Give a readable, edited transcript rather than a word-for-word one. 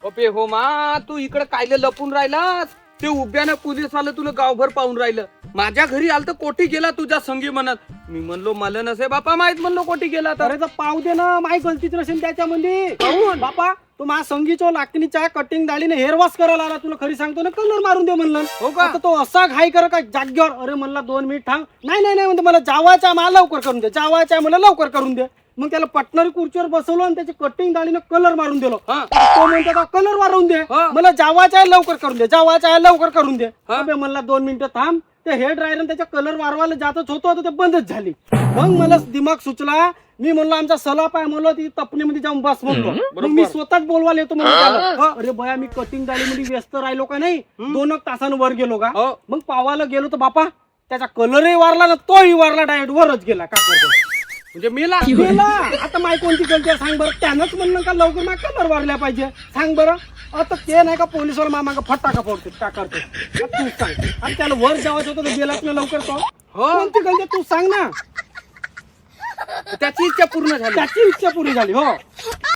अबे हो मा, तू इकडे कायले लपून राहिलास? ते उभ्यानं पोलीस आलं, तुला गावभर पाहून राहिलं. माझ्या घरी आलं तर कोठी गेला तुझ्या संगी म्हणत. मी म्हणलो मला नसे बापा माहित, म्हणलो कोठी गेला तर. अरे तर पाहू दे ना, माही गलतीच नसेल त्याच्यामध्ये. काहून बापा तू माझ्या संगीचो लाकणीच्या कटिंग दाढीने हेअर वॉश करायला आला, तुला खरी सांगतो ना कलर मारून दे म्हणलं. हो का? आता तो असा घाई कर का जाग्यावर. अरे म्हणला 2 मिनिट थांब. नाही नाही नाही म्हणते, मला जावायचा मला लवकर करून दे, जावायचा मला लवकर करून दे. मग त्याला पटणारी खुर्चीवर बसवलं आणि त्याची कटिंग दाढीने कलर मारून दिलो. तो म्हणतो कलर मारून दे, मला जावायचा लवकर करून दे, जावायचा लवकर करून दे. अबे म्हणला 2 मिनिटं थांब. ते हेअर ड्रायर त्याच्या कलर मारवायला जातच होतो, ते बंदच झाली. मग मला दिमाग सुचला. मी म्हणलो आमचा सलाप आहे, म्हणलो ती तपणीमध्ये जाऊन बस म्हणतो. मग मी स्वतःच बोलवायला येतो म्हणून त्याला. अरे बया मी कटिंग दाढीमध्ये व्यस्त राहिलो का नाही, 2 तासानं वर गेलो का. मग पावायला गेलो तर बापा त्याचा कलरही वारला ना, तोही वारला, डायरेक्ट वरच गेला. का करतो म्हणजे मेला. आता माय कोणती गलती आहे सांग बरं. त्यानंच म्हणलं का लवकर माय कलर वारल्या पाहिजे, सांग बरं. आता ते नाही का पोलिसवाला मामा फटाका फोडतो, का करतो तू सांग. आणि त्याला वर जावायचं होतं तर गेलाच ना लवकर. तो कोणती गलती तू सांग ना. त्याची इच्छा पूर्ण झाली. त्याची इच्छा पुरी झाली. हो